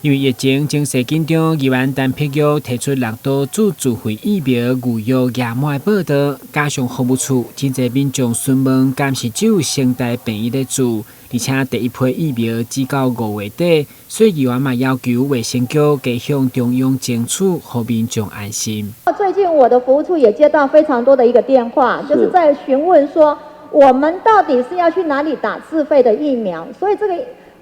因为疫情情势紧张，宜兰陈碧玉提出6都自助会疫苗预约额满报道，加上服务处真侪民众询问，敢是只有先代病医咧做，而且第一批疫苗只到5月底，所以宜兰嘛要求卫生局加向中央争取，让民众安心。最近我的服务处也接到非常多的一个电话，就是在询问说，我们到底是要去哪里打自费的疫苗？所以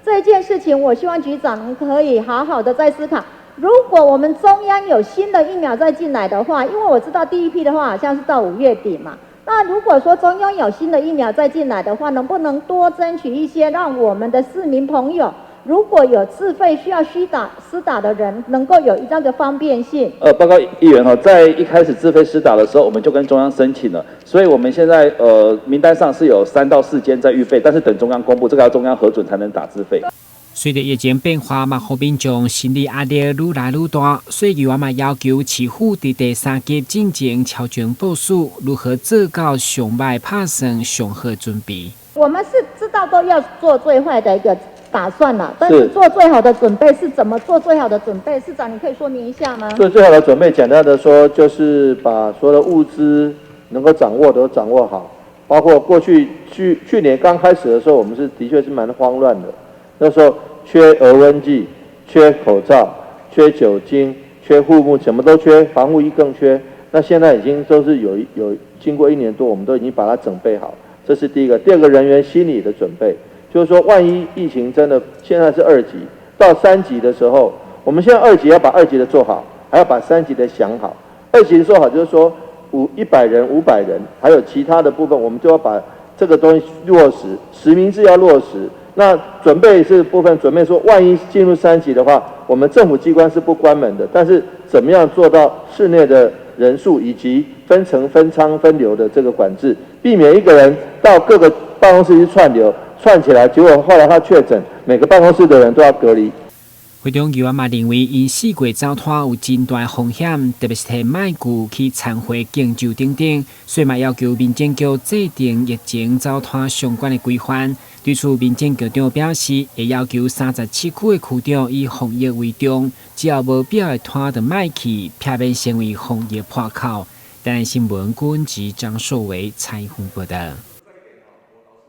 这一件事情，我希望局长可以好好的再思考。如果我们中央有新的疫苗再进来的话，因为我知道第一批的话好像是到5月底嘛，那如果说中央有新的疫苗再进来的话，能不能多争取一些，让我们的市民朋友，如果有自费需要施打的人，能够有这样的方便性。报告议员在一开始自费施打的时候，我们就跟中央申请了，所以我们现在名单上是有3到4间在预备，但是等中央公布，这个要中央核准才能打自费。随着疫情变化，嘛，让民众心理压力愈来愈大，所以宜兰嘛要求市府在第3级进前超前部署，如何做到上歹打算、上好准备。我们是知道都要做最坏的一个打算了，但是做最好的准备是怎么做最好的准备？市长，你可以说明一下吗？做最好的准备，简单的说，就是把所有的物资能够掌握都掌握好，包括过去去年刚开始的时候，我们的确是蛮慌乱的。那时候缺额温计、缺口罩、缺酒精、缺护目，什么都缺，防护衣更缺。那现在已经都是有经过1年多，我们都已经把它整备好，这是第一个。第二个，人员心理的准备，就是说万一疫情真的现在是2级，到3级的时候，我们现在2级要把2级的做好，还要把3级的想好。2级的做好就是说100人、500人，还有其他的部分，我们就要把这个东西落实，实名制要落实。那准备是部分准备说，万一进入3级的话，我们政府机关是不关门的，但是怎么样做到室内的人数以及分层、分仓、分流的这个管制，避免一个人到各个办公室去串起来，结果后来他确诊，每个办公室的人都要隔离。会中宜兰嘛认为，因4月走摊有真大风险，特别是摕卖具去参会、敬酒等等，所以嘛要求民政局制定疫情走摊相关的规范。对此，民政局长表示，会要求37区的区长以防疫为重，只要无必要的摊就卖去，避免成为防疫破口。台湾新闻郭文吉、张硕维采访报道。